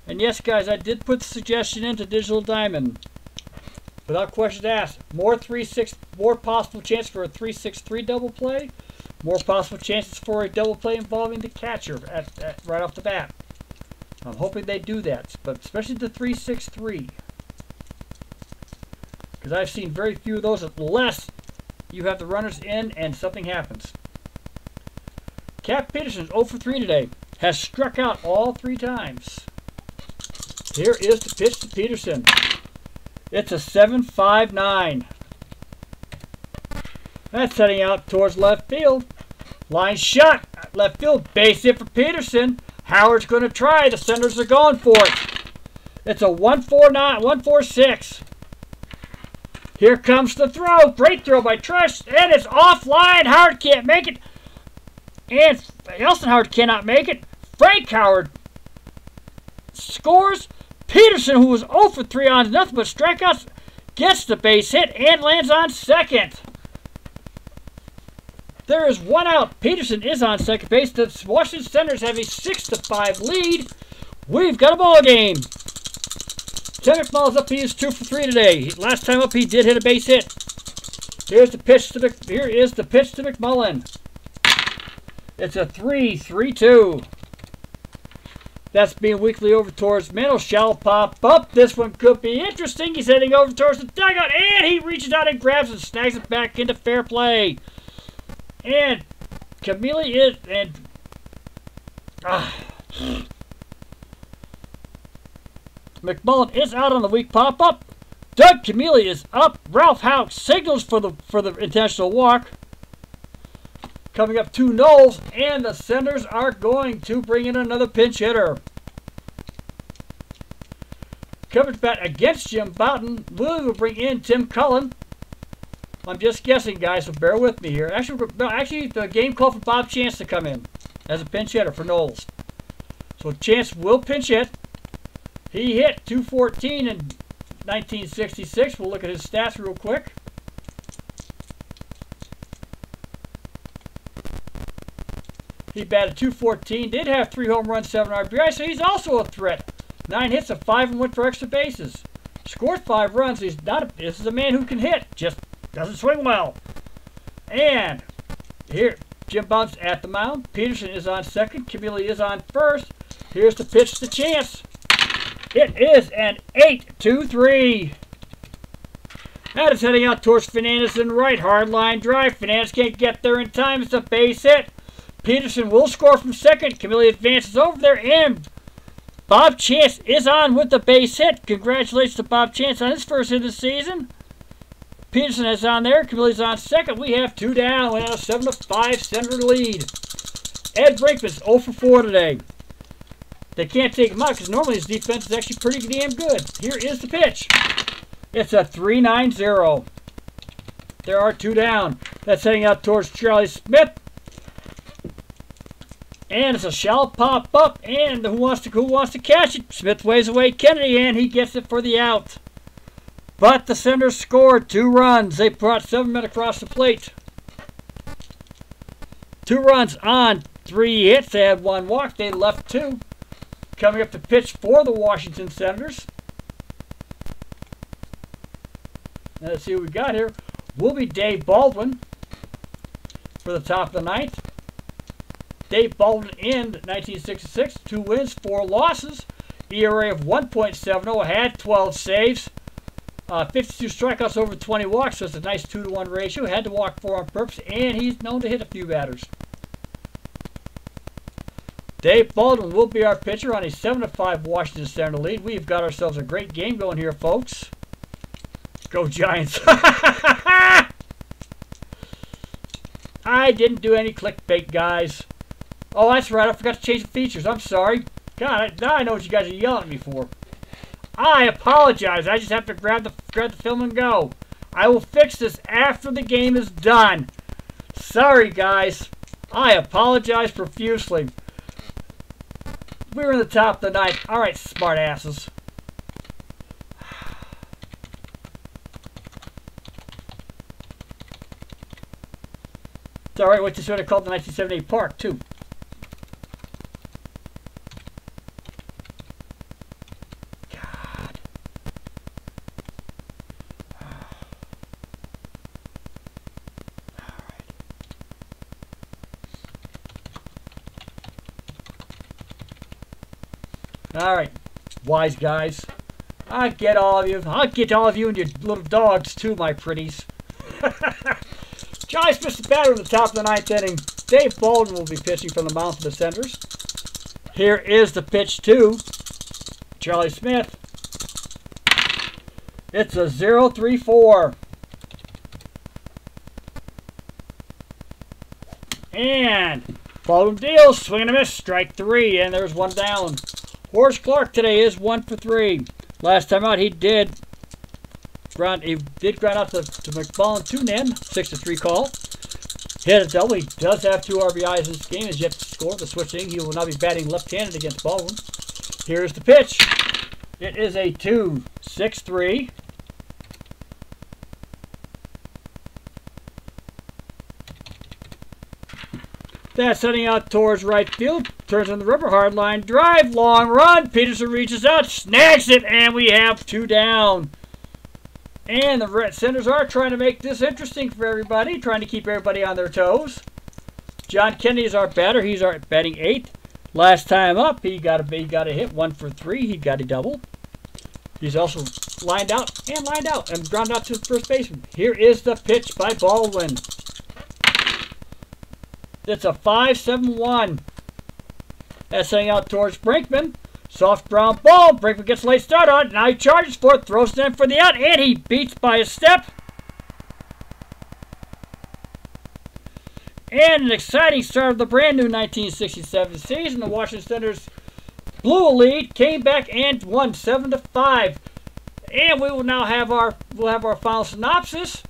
And yes, guys, I did put the suggestion into Digital Diamond. Without questions asked. More possible chance for a 3-6-3 double play. More possible chances for a double play involving the catcher right off the bat. I'm hoping they do that, but especially the 3-6-3. Because I've seen very few of those unless you have the runners in and something happens. Cap Peterson, 0 for 3 today. Has struck out all 3 times. Here is the pitch to Peterson. It's a 7-5-9. That's heading out towards left field. Line shot. Left field. Base hit for Peterson. Howard's going to try. The centers are going for it. It's a 1-4-6. Here comes the throw. Great throw by Trush. And it's offline. Howard can't make it. And Elston Howard cannot make it. Frank Howard scores. Peterson, who was 0 for 3 on nothing but strikeouts, gets the base hit and lands on second. There is 1 out. Peterson is on second base. The Washington Senators have a 6-5 lead. We've got a ball game. Tim McMullen's up. He is 2 for 3 today. Last time up, he did hit a base hit. Here is the pitch to McMullen. It's a 3-3-2. That's being weakly over towards Mantle. Shall pop up. This one could be interesting. He's heading over towards the dugout, and he reaches out and grabs and snags it back into fair play. And Camille is McMullen is out on the weak pop up. Doug Camille is up. Ralph Houck signals for the intentional walk. Coming up to Knowles, and the Senators are going to bring in another pinch hitter. Coverage bat against Jim Boughton. Will bring in Tim Cullen. I'm just guessing, guys, so bear with me here. Actually, the game called for Bob Chance to come in as a pinch hitter for Knowles. So Chance will pinch hit. He hit .214 in 1966. We'll look at his stats real quick. He batted .214, did have 3 home runs, 7 RBI, so he's also a threat. 9 hits, a 5 and 1 for extra bases. Scored 5 runs. This is a man who can hit, just doesn't swing well. And here, Jim Boughton's at the mound. Peterson is on second. Camille is on first. Here's the pitch to Chance. It is an 8-2-3. That is heading out towards Fernandez in right. Hard line drive. Fernandez can't get there in time. It's a base hit. Peterson will score from second. Camilli advances over there, and Bob Chance is on with the base hit. Congratulations to Bob Chance on his first hit of the season. Peterson is on there. Camilli's on second. We have 2 down. We have a 7-5 Senator lead. Ed Brinkman's 0 for 4 today. They can't take him out because normally his defense is actually pretty damn good. Here is the pitch. It's a 3-9-0. There are 2 down. That's heading out towards Charlie Smith. And it's a shallow pop up. And who wants to catch it? Smith waves away Kennedy, and he gets it for the out. But the Senators scored 2 runs. They brought 7 men across the plate. 2 runs on 3 hits. They had 1 walk. They left 2. Coming up to pitch for the Washington Senators. Now let's see what we got here. Will be Dave Baldwin for the top of the ninth. Dave Baldwin in 1966, 2 wins, 4 losses, ERA of 1.70, had 12 saves, 52 strikeouts over 20 walks, so it's a nice 2-to-1 ratio. Had to walk 4 on purpose, and he's known to hit a few batters. Dave Baldwin will be our pitcher on a 7-5 Washington Senator lead. We've got ourselves a great game going here, folks. Go Giants. I didn't do any clickbait, guys. Oh, that's right. I forgot to change the features. I'm sorry. God, now I know what you guys are yelling at me for. I apologize. I just have to grab the film and go. I will fix this after the game is done. Sorry, guys. I apologize profusely. We're in the top of the ninth. All right, smart asses. It's all right. What this would have called the 1978 Park, too. Alright, wise guys. I'll get all of you. I'll get all of you and your little dogs too, my pretties. Giants missed the batter in the top of the ninth inning. Dave Baldwin will be pitching from the mound for the Senators. Here is the pitch to Charlie Smith. It's a 0-3-4. And Baldwin deals, swing and a miss, strike 3, and there's 1 down. Horace Clark today is 1 for 3. Last time out, he did ground out to McMullen 2 men, 6-3 call. Hit a double. He does have 2 RBIs in this game. Is yet to score the switching. He will now be batting left-handed against Baldwin. Here's the pitch. It is a 2-6-3. That's heading out towards right field. Turns on the rubber, hard line drive, long run. Peterson reaches out, snags it, and we have 2 down. And the Red Senators are trying to make this interesting for everybody, trying to keep everybody on their toes. John Kennedy is our batter. He's our batting 8th. Last time up, he got a hit, 1 for 3. He got a double. He's also lined out and grounded out to the first baseman. Here is the pitch by Baldwin. It's a 5-7-1. That's heading out towards Brinkman. Soft ground ball. Brinkman gets a late start on it. Now he charges for it. Throws it in for the out. And he beats by a step. And an exciting start of the brand new 1967 season. The Washington Senators blew a lead. Came back and won 7-5. And we will now have our final synopsis.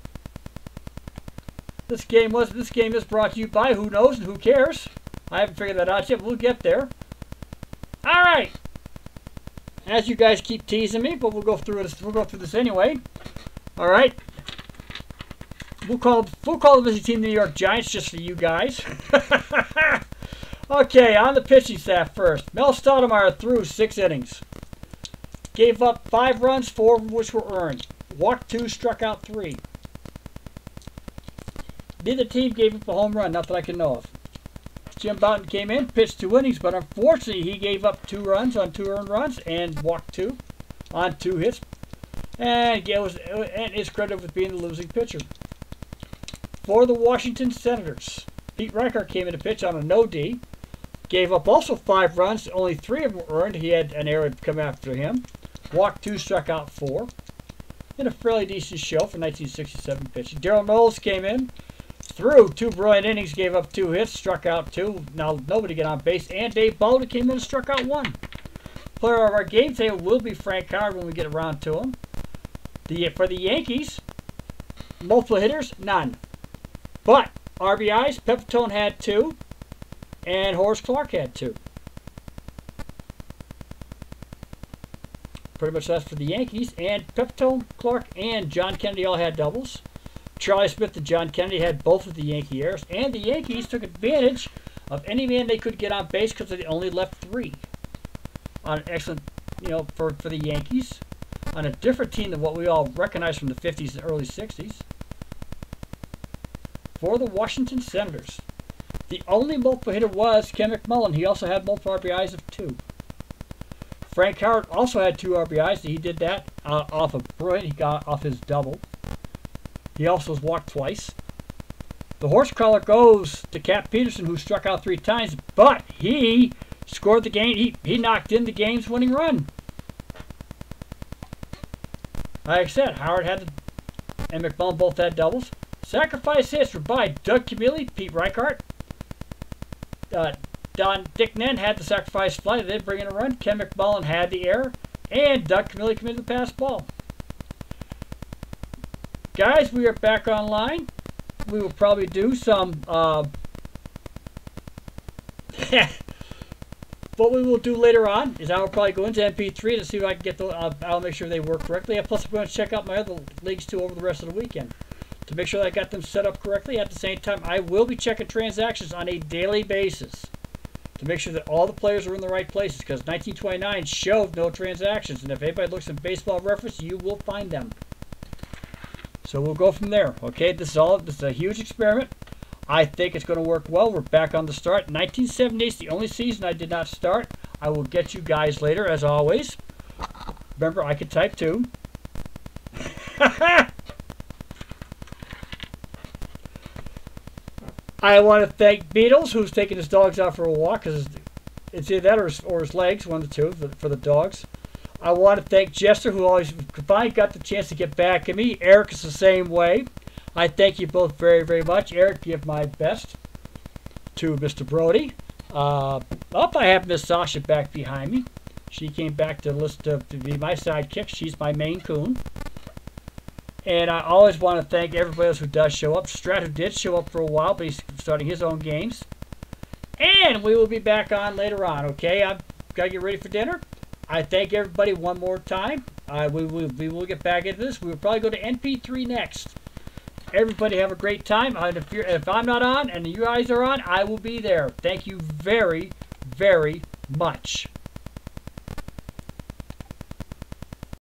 This game is brought to you by who knows and who cares. I haven't figured that out yet, but we'll get there. All right. As you guys keep teasing me, but we'll go through this. We'll go through this anyway. All right. We'll call the visiting team the New York Giants just for you guys. Okay, on the pitching staff first. Mel Stoudemire threw 6 innings. Gave up 5 runs, 4 of which were earned. Walked 2, struck out 3. Neither team gave up a home run, not that I can know of. Jim Bouton came in, pitched 2 innings, but unfortunately he gave up 2 runs on 2 earned runs and walked 2 on 2 hits. And is credited with being the losing pitcher. For the Washington Senators, Pete Reichert came in to pitch on a no-D. Gave up also 5 runs. Only 3 of them earned. He had an error come after him. Walked 2, struck out 4. In a fairly decent show for 1967 pitching. Darryl Knowles came in, threw 2 brilliant innings, gave up 2 hits, struck out 2. Now nobody get on base. And Dave Bowden came in and struck out 1. Player of our game today will be Frank Howard when we get around to him. For the Yankees, multiple hitters, none. But RBIs, Pepitone had 2, and Horace Clarke had 2. Pretty much that's for the Yankees. And Pepitone, Clarke, and John Kennedy all had doubles. Charlie Smith and John Kennedy had both of the Yankee errors. And the Yankees took advantage of any man they could get on base because they only left 3. On an excellent, for the Yankees. On a different team than what we all recognize from the 50s and early 60s. For the Washington Senators, the only multiple hitter was Ken McMullen. He also had multiple RBIs of 2. Frank Howard also had 2 RBIs. He did that off of brilliant. He got off his double. He also was walked twice. The horse collar goes to Cap Peterson, who struck out 3 times, but he scored the game. He knocked in the game's winning run. Like I said, Howard had and McMullen both had doubles. Sacrifice hits were by Doug Camilli, Pete Reichert. Dick Nen had the sacrifice fly. They did bring in a run. Ken McMullen had the error. And Doug Camilli committed the pass ball. Guys, we are back online. We will probably do some... what we will do later on is I will probably go into MP3 to see if I can get the... I'll make sure they work correctly. Plus, I'm going to check out my other leagues too over the rest of the weekend to make sure that I got them set up correctly. At the same time, I will be checking transactions on a daily basis to make sure that all the players are in the right places, because 1929 showed no transactions, and if anybody looks at Baseball Reference, you will find them. So we'll go from there. Okay, this is a huge experiment. I think it's going to work well. We're back on the start. 1978 is the only season I did not start. I will get you guys later, as always. Remember, I can type too. I want to thank Beatles, who's taking his dogs out for a walk, because it's either that or his legs, one of the two, for the dogs. I want to thank Jester, who always finally got the chance to get back at me. Eric is the same way. I thank you both very, very much. Eric, give my best to Mr. Brody. I have Miss Sasha back behind me. She came back to be my sidekick. She's my main coon. And I always want to thank everybody else who does show up. Strat, who did show up for a while, but he's starting his own games. And we will be back on later on, okay? I've got to get ready for dinner. I thank everybody one more time. We will get back into this. We will probably go to NP3 next. Everybody have a great time. If I'm not on and you guys are on, I will be there. Thank you very, very much.